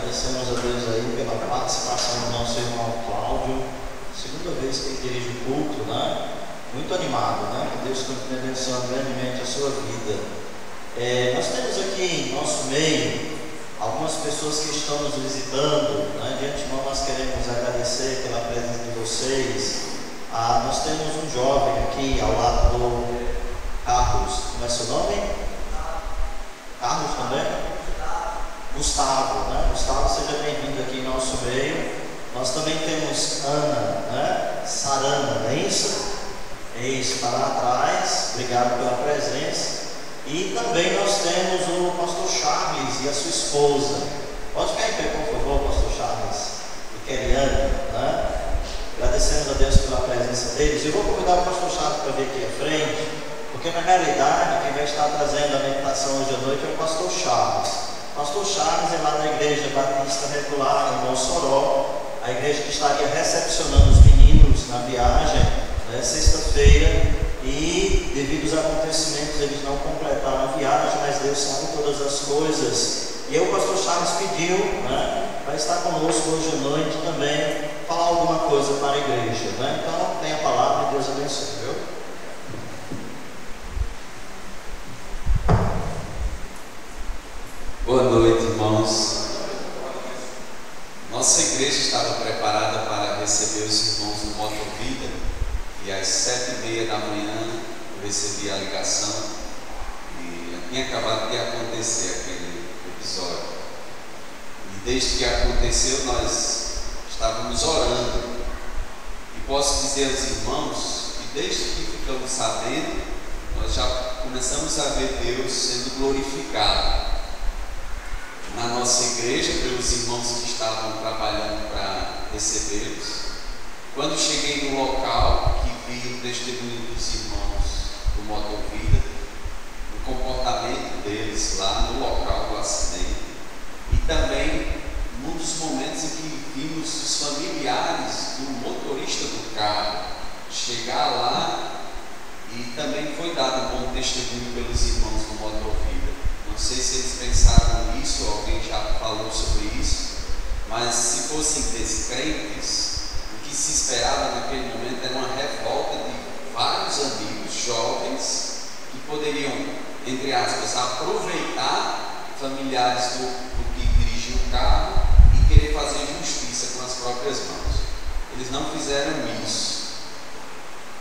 Agradecemos a Deus aí pela participação do nosso irmão Cláudio. Segunda vez que ele dirige o culto, né? Muito animado, né? Que Deus continue abençoando grandemente a sua vida. Nós temos aqui em nosso meio algumas pessoas que estão nos visitando, né? De antemão nós queremos agradecer pela presença de vocês. Nós temos um jovem aqui ao lado do Carlos. Como é seu nome? Carlos também? Gustavo, né? Gustavo, seja bem-vindo aqui em nosso meio. Nós também temos Ana, né? Sarana, não é isso? É isso, está lá atrás. Obrigado pela presença. E também nós temos o pastor Charles e a sua esposa. Pode ficar em pé, por favor, pastor Charles e Keriane, né? Agradecemos a Deus pela presença deles. Eu vou convidar o pastor Charles para vir aqui à frente, porque na realidade quem vai estar trazendo a meditação hoje à noite é o pastor Charles. Pastor Charles é lá da Igreja Batista Regular em Mossoró, a igreja que estaria recepcionando os meninos na viagem, né, sexta-feira, e devido aos acontecimentos eles não completaram a viagem, mas Deus sabe todas as coisas. E aí o pastor Charles pediu, né, para estar conosco hoje à noite também, falar alguma coisa para a igreja, né? Então tem a palavra e Deus abençoe, viu? Boa noite, irmãos. Nossa igreja estava preparada para receber os irmãos no Moto Vida, e às 7h30 da manhã eu recebi a ligação e tinha acabado de acontecer aquele episódio. E desde que aconteceu nós estávamos orando, e posso dizer aos irmãos que desde que ficamos sabendo, nós já começamos a ver Deus sendo glorificado na nossa igreja, pelos irmãos que estavam trabalhando para recebê-los. Quando cheguei no local, que vi o testemunho dos irmãos do Moto Vida, o comportamento deles lá no local do acidente, e também num dos momentos em que vimos os familiares do motorista do carro chegar lá, e também foi dado um bom testemunho pelos irmãos do Moto Vida. Não sei se eles pensaram nisso, ou alguém já falou sobre isso, mas se fossem descrentes, o que se esperava naquele momento era uma revolta de vários amigos jovens que poderiam, entre aspas, aproveitar familiares do que dirigiam o carro e querer fazer justiça com as próprias mãos. Eles não fizeram isso.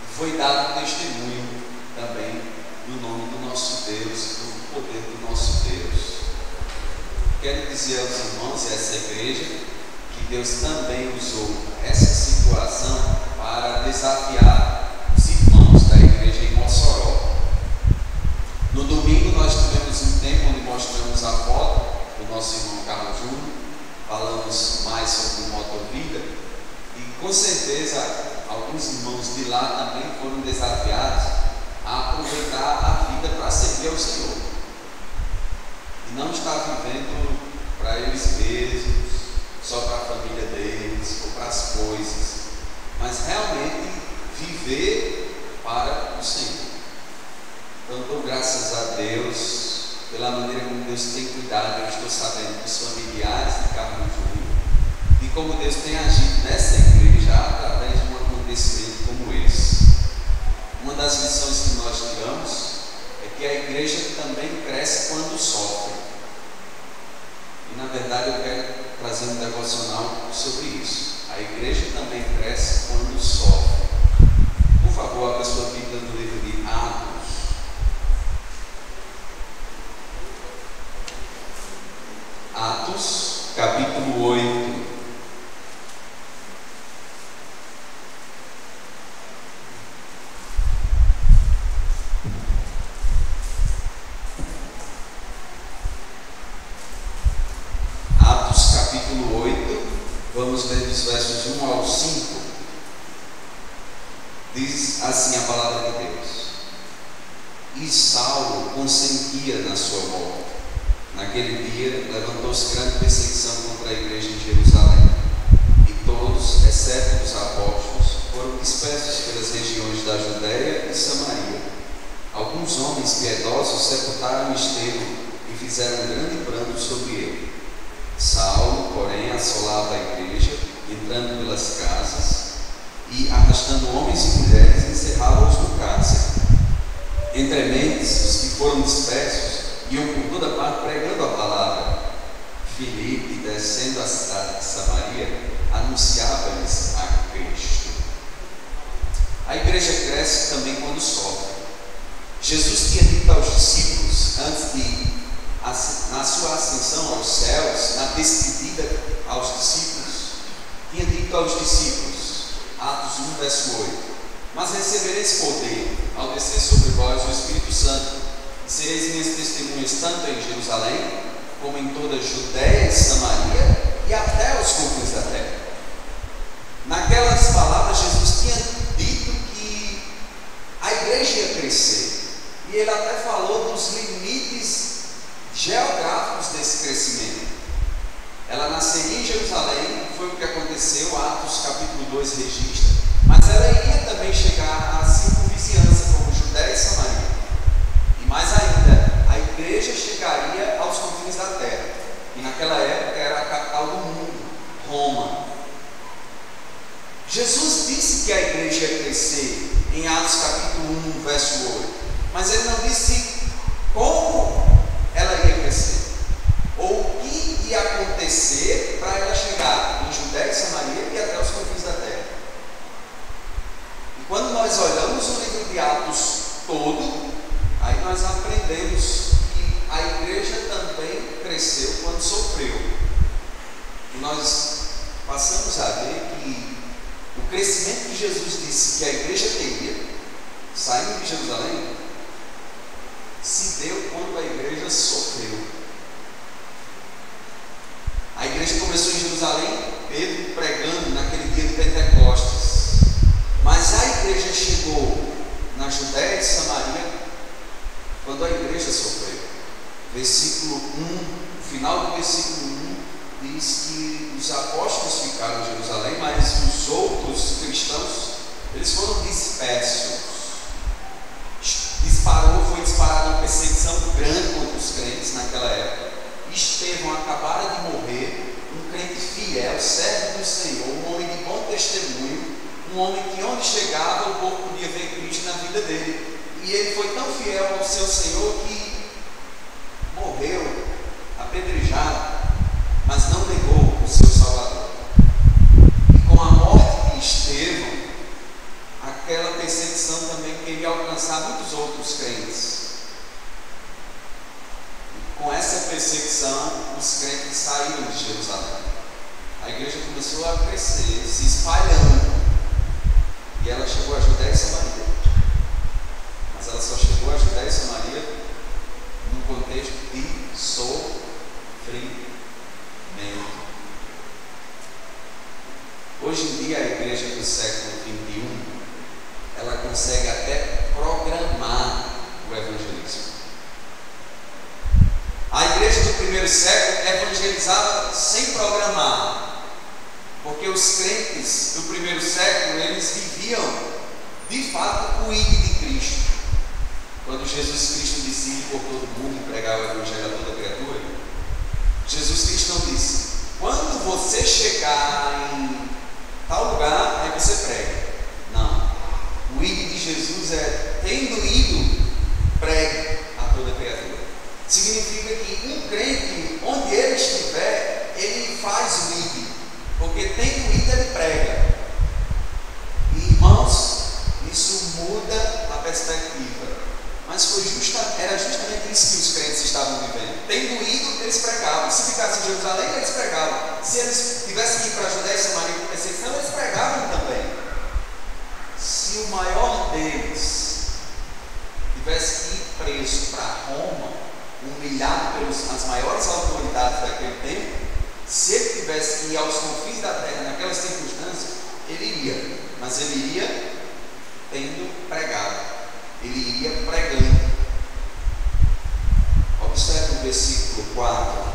E foi dado testemunho também no nome do nosso Deus, do poder do nosso Deus. Quero dizer aos irmãos e a essa igreja que Deus também usou essa situação para desafiar os irmãos da igreja em Mossoró. No domingo nós tivemos um tempo onde mostramos a foto do nosso irmão Carlos Júnior, falamos mais sobre o Moto Vida, e com certeza alguns irmãos de lá também foram desafiados a aproveitar a vida para servir ao Senhor e não estar vivendo para eles mesmos, só para a família deles ou para as coisas, mas realmente viver para o Senhor. Então dou graças a Deus pela maneira como Deus tem cuidado. Eu estou sabendo dos familiares de Carlos Júnior e como Deus tem agido nessa igreja através de um acontecimento como esse. Uma das lições que nós tiramos é que a igreja também cresce quando sofre. E na verdade eu quero trazer um devocional sobre isso. A igreja também cresce quando sofre. Por favor, abra sua Bíblia no livro de Atos. Atos, capítulo 8. Capítulo 8, vamos ler dos versos 1 ao 5. Diz assim a palavra de Deus: E Saulo consentia na sua morte. Naquele dia levantou-se grande perseguição contra a igreja em Jerusalém, e todos, exceto os apóstolos, foram dispersos pelas regiões da Judéia e Samaria. Alguns homens piedosos sepultaram Estevão e fizeram grande pranto sobre ele. Saulo, arrastando homens e mulheres, e encerrava-os no cárcere. Entre mentes, os que foram dispersos iam por toda parte pregando a palavra. Filipe, descendo a cidade de Samaria, anunciava-lhes a Cristo. A igreja cresce também quando sofre. Jesus tinha dito aos discípulos, antes de, na sua ascensão aos céus, na despedida aos discípulos, tinha dito aos discípulos, Atos 1, verso 8: mas recebereis poder ao descer sobre vós o Espírito Santo, e sereis minhas testemunhas tanto em Jerusalém, como em toda a Judéia e Samaria, e até os confins da terra. Naquelas palavras, Jesus tinha dito que a igreja ia crescer, e ele até falou dos limites geográficos desse crescimento. Ela nasceria em Jerusalém, foi o que aconteceu, Atos capítulo 2 registra, mas ela iria também chegar à circunvizinhança, como Judéia e Samaria, e mais ainda, a igreja chegaria aos confins da terra, e naquela época era a capital do mundo, Roma. Jesus disse que a igreja ia crescer em Atos capítulo 1, verso 8, mas ele não disse como ela ia crescer, ou o que ia acontecer para ela chegar em Judéia e Samaria e até os confins da terra. E quando nós olhamos o livro de Atos todo, aí nós aprendemos que a igreja também cresceu quando sofreu. E nós passamos a ver que o crescimento que Jesus disse que a igreja teria, saindo de Jerusalém, se deu quando a igreja sofreu. A igreja começou em Jerusalém, Pedro pregando naquele dia de Pentecostes, mas a igreja chegou na Judéia e Samaria quando a igreja sofreu. Versículo 1, o final do versículo 1 diz que os apóstolos ficaram em Jerusalém, mas os outros cristãos, eles foram dispersos. Foi disparada uma perseguição grande contra os crentes naquela época. Estevão acabara de morrer, um crente fiel, servo do Senhor, um homem de bom testemunho, um homem que onde chegava o povo podia ver Cristo na vida dele. E ele foi tão fiel ao seu Senhor que morreu apedrejado, mas não negou o seu Salvador. E com a morte de Estevão, aquela perseguição também queria alcançar muitos outros crentes. E com essa perseguição, os crentes saíram de Jerusalém. A igreja começou a crescer, se espalhando, e ela chegou a Judéia e Samaria. Mas ela só chegou a Judéia e Samaria num contexto de sofrimento. Hoje em dia, a igreja do século XXI, ela consegue até programar o evangelismo. A igreja do primeiro século evangelizava sem programar, porque os crentes do primeiro século, eles viviam de fato o ide de Cristo. Quando Jesus Cristo disse ir por todo mundo e pregar o evangelho a toda criatura, Jesus Cristo não disse: quando você chegar em tal lugar, aí você prega. Não. O ide de Jesus é: tendo ido, pregue a toda criatura. Significa que um crente, onde ele estiver, ele faz o ide, porque tendo ido, ele prega. E, irmãos, isso muda a perspectiva. Mas era justamente isso que os crentes estavam vivendo. Tendo ido, eles pregavam. Se ficassem em Jerusalém, eles pregavam. Se eles tivessem que ir para a Judéia e Samaria com perseguição, eles pregavam também. Se o maior deles tivesse que ir preso para Roma, humilhado pelas maiores autoridades daquele tempo, se ele tivesse que ir aos confins da terra naquelas circunstâncias, ele iria. Mas ele iria tendo pregado. Ele iria pregando. Observe o versículo 4.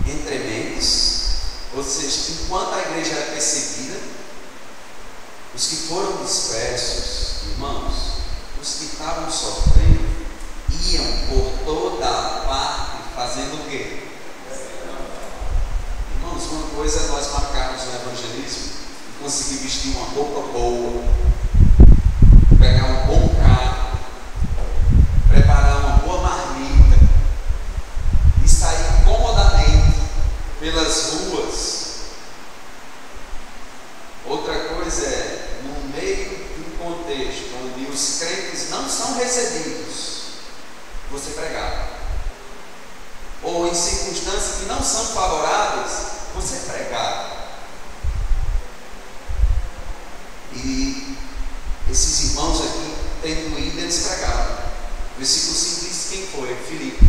Entre mentes, ou seja, enquanto a igreja era perseguida, os que foram dispersos, irmãos, os que estavam sofrendo, iam por toda a parte fazendo o quê? Irmãos, uma coisa é nós marcarmos o evangelismo e conseguir vestir uma roupa boa, pegar um bom carro, preparar uma boa marmita e sair comodamente pelas ruas. Outra coisa é, no meio de um contexto onde os crentes não são recebidos, você pregar. Ou em circunstâncias que não são favoráveis, você pregar. E esses irmãos aqui, tendo ido, eles pregaram. O versículo 5 diz quem foi? Filipe.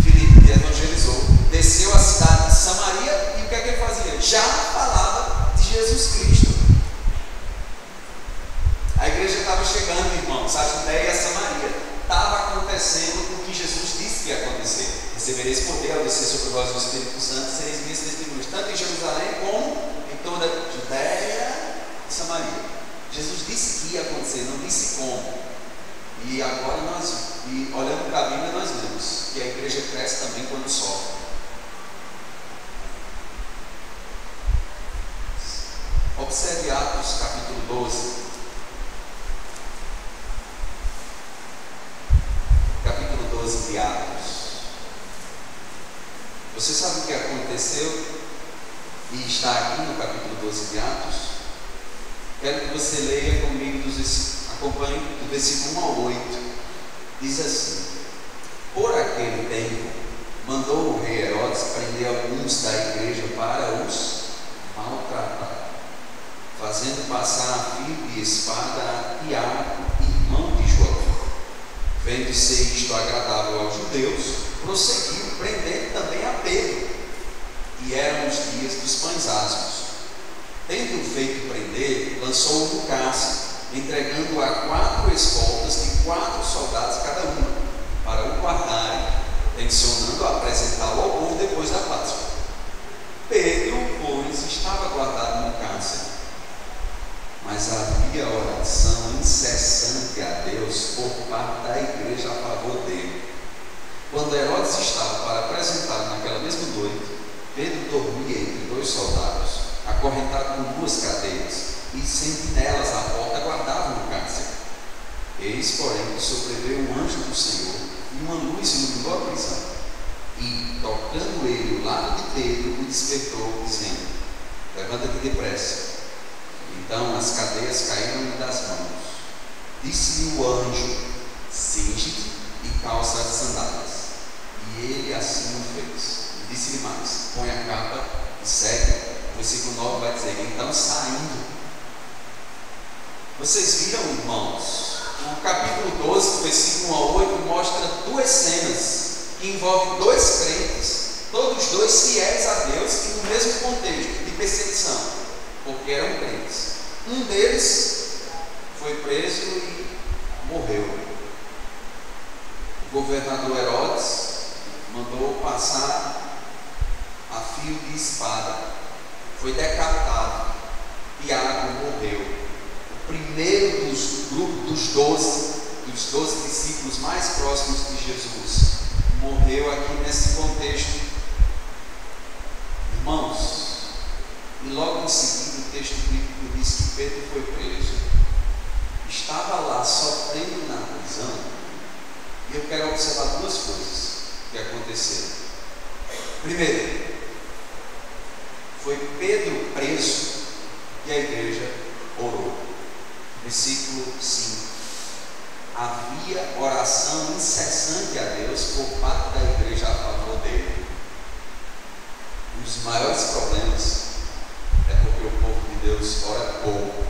Filipe, que evangelizou, desceu à cidade de Samaria, e o que é que ele fazia? Já falava de Jesus Cristo. A igreja estava chegando, irmãos, a Judéia e a Samaria. Estava acontecendo o que Jesus disse que ia acontecer. Recebereis poder ao descer sobre vós o Espírito Santo, sereis minhas testemunhas, tanto em Jerusalém como em toda a Judéia e Samaria. Jesus disse que ia acontecer, não disse como. E agora olhando para a Bíblia, nós vemos que a igreja cresce também quando sofre. Observe Atos capítulo 12. Capítulo 12 de Atos. Você sabe o que aconteceu e está aqui no capítulo 12 de Atos? Quero que você leia comigo, acompanhe do versículo 1 ao 8. Diz assim: por aquele tempo, mandou o rei Herodes prender alguns da igreja para os maltratar, fazendo passar a fio de espada a Tiago, irmão de João. Vendo ser isto agradável aos judeus, prosseguiu, prendendo também a Pedro. E eram os dias dos pães asmos. Tendo feito prender, lançou-o no cárcere, entregando-o a 4 escoltas de 4 soldados cada uma, para o guardarem, tencionando apresentá-lo ao povo depois da Páscoa. Pedro, pois, estava guardado no cárcere, mas havia oração incessante a Deus por parte da igreja a favor dele. Quando Herodes estava para apresentá-lo naquela mesma noite, Pedro dormia entre 2 soldados, acorrentado com 2 cadeias, e sentinelas à porta guardavam o cárcere. Eis, porém, que sobreveio um anjo do Senhor, e uma luz iluminou a prisão. E, tocando ele o lado de Pedro, o despertou, dizendo: levanta-te depressa. Então as cadeias caíram-lhe das mãos. Disse-lhe o anjo: cinge-te e calça as sandálias. E ele assim o fez. E disse-lhe mais: põe a capa e segue. O versículo 9 vai dizer: então saindo. Vocês viram, irmãos? O capítulo 12, versículo 1 ao 8, mostra 2 cenas que envolvem 2 crentes, todos 2 fiéis a Deus e no mesmo contexto de perseguição, porque eram crentes. Um deles foi preso e morreu. O governador Herodes mandou passar a fio de espada. Foi decapitado. Tiago morreu. O primeiro dos grupos dos 12 discípulos mais próximos de Jesus, morreu aqui nesse contexto. Irmãos, e logo em seguida o texto bíblico diz que Pedro foi preso. Estava lá sofrendo na prisão. E eu quero observar 2 coisas que aconteceram. Primeiro, foi Pedro preso e a igreja orou. Versículo 5. Havia oração incessante a Deus por parte da igreja a favor dele. Um dos maiores problemas é porque o povo de Deus ora pouco.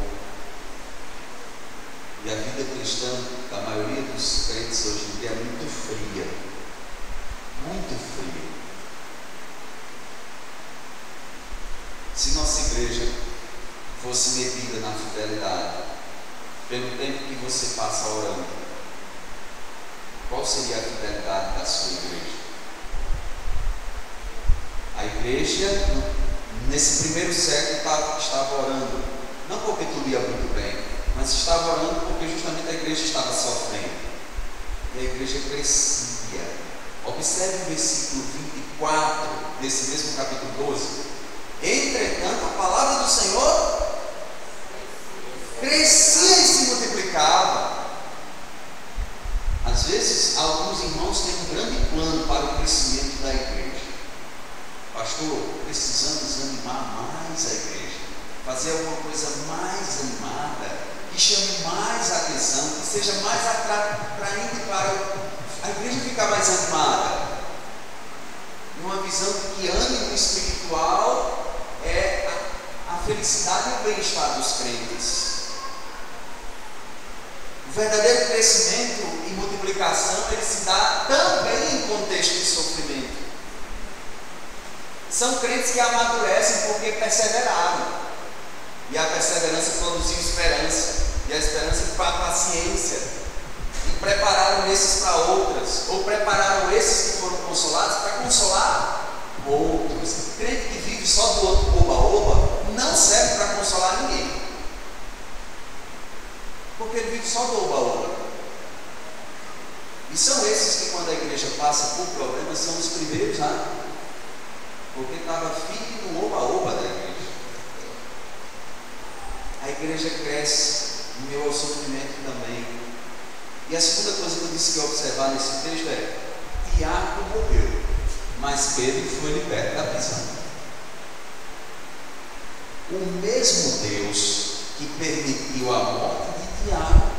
E a vida cristã da maioria dos crentes hoje em dia é muito fria. Muito fria. Se nossa igreja fosse medida na fidelidade pelo tempo que você passa orando, qual seria a fidelidade da sua igreja? A igreja, nesse primeiro século, estava orando, não porque tudo ia muito bem, mas estava orando porque justamente a igreja estava sofrendo. E a igreja crescia. Observe o versículo 24 desse mesmo capítulo 12. Entretanto, a palavra do Senhor crescia e se multiplicava. Às vezes, alguns irmãos têm um grande plano para o crescimento da igreja. Pastor, precisamos animar mais a igreja, fazer alguma coisa mais animada, que chame mais atenção, que seja mais atraente para a igreja ficar mais animada. Uma visão de que ânimo espiritual é a felicidade e o bem-estar dos crentes. O verdadeiro crescimento e multiplicação, ele se dá também em contexto de sofrimento. São crentes que amadurecem porque perseveraram, e a perseverança produziu esperança, e a esperança para a paciência, e prepararam esses para outras, ou prepararam esses que foram consolados para consolar outros. Crente que vive só do outro oba-oba não serve para consolar ninguém, porque ele vive só do oba-oba. E são esses que, quando a igreja passa por problemas, são os primeiros, porque estava firme no oba-oba da igreja. A igreja cresce em meio ao sofrimento também. E a segunda coisa que eu disse que ia observar nesse texto é: Tiago morreu, mas Pedro foi liberto da prisão. O mesmo Deus que permitiu a morte de Tiago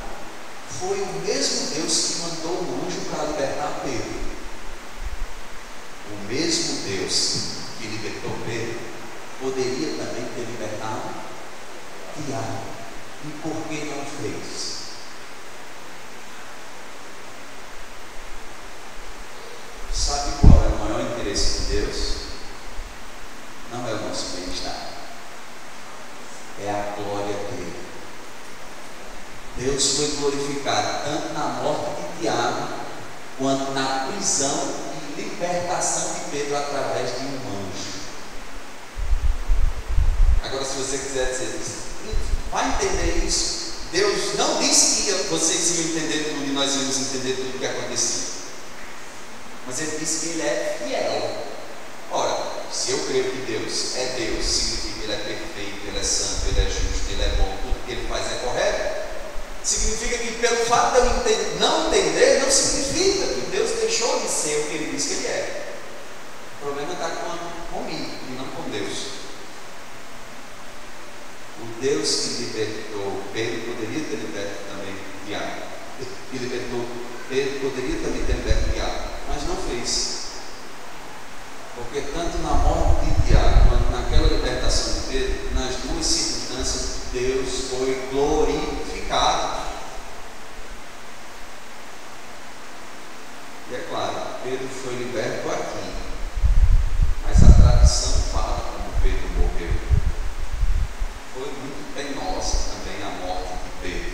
foi o mesmo Deus que mandou um anjo para libertar Pedro. O mesmo Deus que libertou Pedro poderia também ter libertado Tiago. E por que não fez? Sabe qual é o maior interesse de Deus? Não é o nosso bem-estar, é a glória dele. Deus foi glorificado tanto na morte de Tiago, quanto na prisão e libertação de Pedro através de um anjo. Agora, se você quiser dizer isso, vai entender isso. Deus não disse que vocês iam entender tudo e nós íamos entender tudo o que acontecia, mas Ele disse que Ele é fiel. Ora, se eu creio que Deus é Deus, significa que Ele é perfeito, Ele é santo, Ele é justo, Ele é bom, tudo que Ele faz é correto. Significa que pelo fato de eu não entender, não significa que Deus deixou de ser o que Ele disse que Ele é. O problema está comigo e não com Deus. O Deus que libertou Pedro poderia ter liberto também Tiago. Que libertou Pedro poderia também ter liberto Tiago, mas não fez. Porque tanto na morte de Tiago quanto naquela libertação de Pedro, nas duas circunstâncias, Deus foi glorificado. E é claro, Pedro foi liberto aqui, mas a tradição fala como Pedro morreu. Foi muito penosa também a morte de Pedro.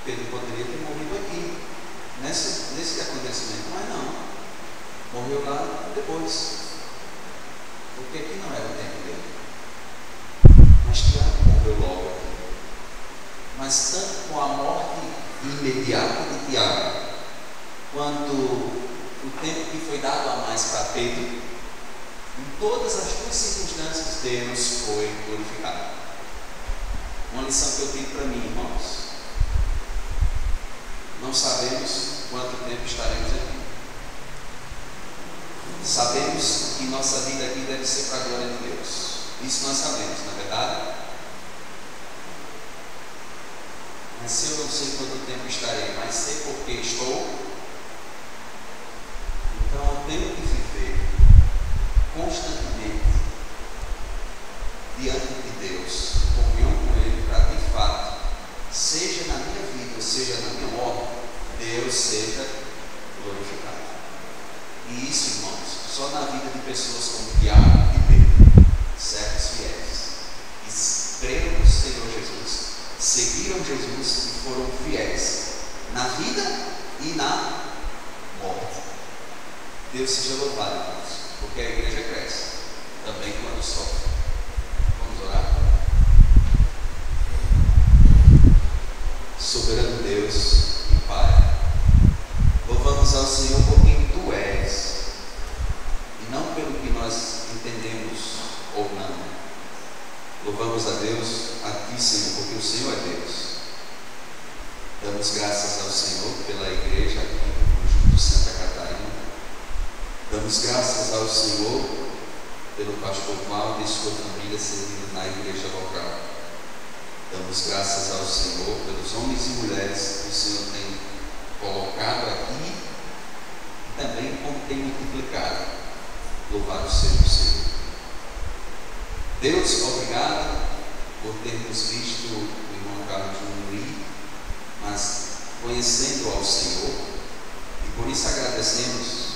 Pedro poderia ter morrido aqui, nesse acontecimento, mas não. Morreu lá depois, porque aqui não era o tempo dele. Mas Tiago morreu logo aqui. Mas tanto com a morte imediata de Tiago, quanto o tempo que foi dado a mais para Pedro, em todas as duas circunstâncias, Deus foi glorificado. Uma lição que eu tenho para mim, irmãos: não sabemos quanto tempo estaremos aqui. Sabemos que nossa vida aqui deve ser para a glória de Deus. Isso nós sabemos, não é verdade? Mas se eu não sei quanto tempo estarei, mas sei porque estou, então eu tenho que viver constantemente diante de Deus, em comunhão com Ele, para de fato, seja na minha vida, ou seja na minha morte, Deus seja glorificado. E isso, irmãos, só na vida de pessoas como Tiago e Pedro, servos fiéis, que creram no Senhor Jesus, seguiram Jesus e foram fiéis na vida e na morte. Deus seja louvado, irmãos, porque a igreja cresce também quando sofre. Vamos orar. Soberano Deus e Pai, louvamos ao Senhor por quem Tu és, e não pelo que nós entendemos ou não. Louvamos a Deus, a o Senhor é Deus. Damos graças ao Senhor pela igreja aqui no conjunto Santa Catarina. Damos graças ao Senhor pelo pastor Valdo e sua família servindo na igreja local. Damos graças ao Senhor pelos homens e mulheres que o Senhor tem colocado aqui e também como tem multiplicado. Louvado seja o Senhor. Deus, obrigado por termos visto o irmão Carlos Júnior, mas conhecendo ao Senhor, e por isso agradecemos,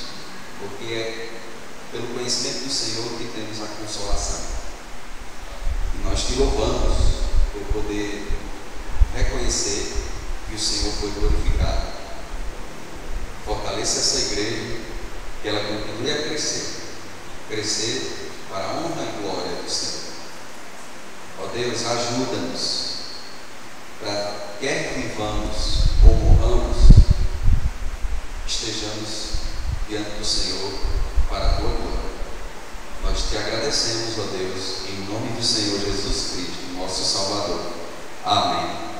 porque é pelo conhecimento do Senhor que temos a consolação. E nós te louvamos por poder reconhecer que o Senhor foi glorificado. Fortaleça essa igreja, que ela continue a crescer para a honra e glória do Senhor. Ó Deus, ajuda-nos para, quer vivamos ou morramos, estejamos diante do Senhor para a tua glória. Nós te agradecemos, ó Deus, em nome do Senhor Jesus Cristo, nosso Salvador. Amém.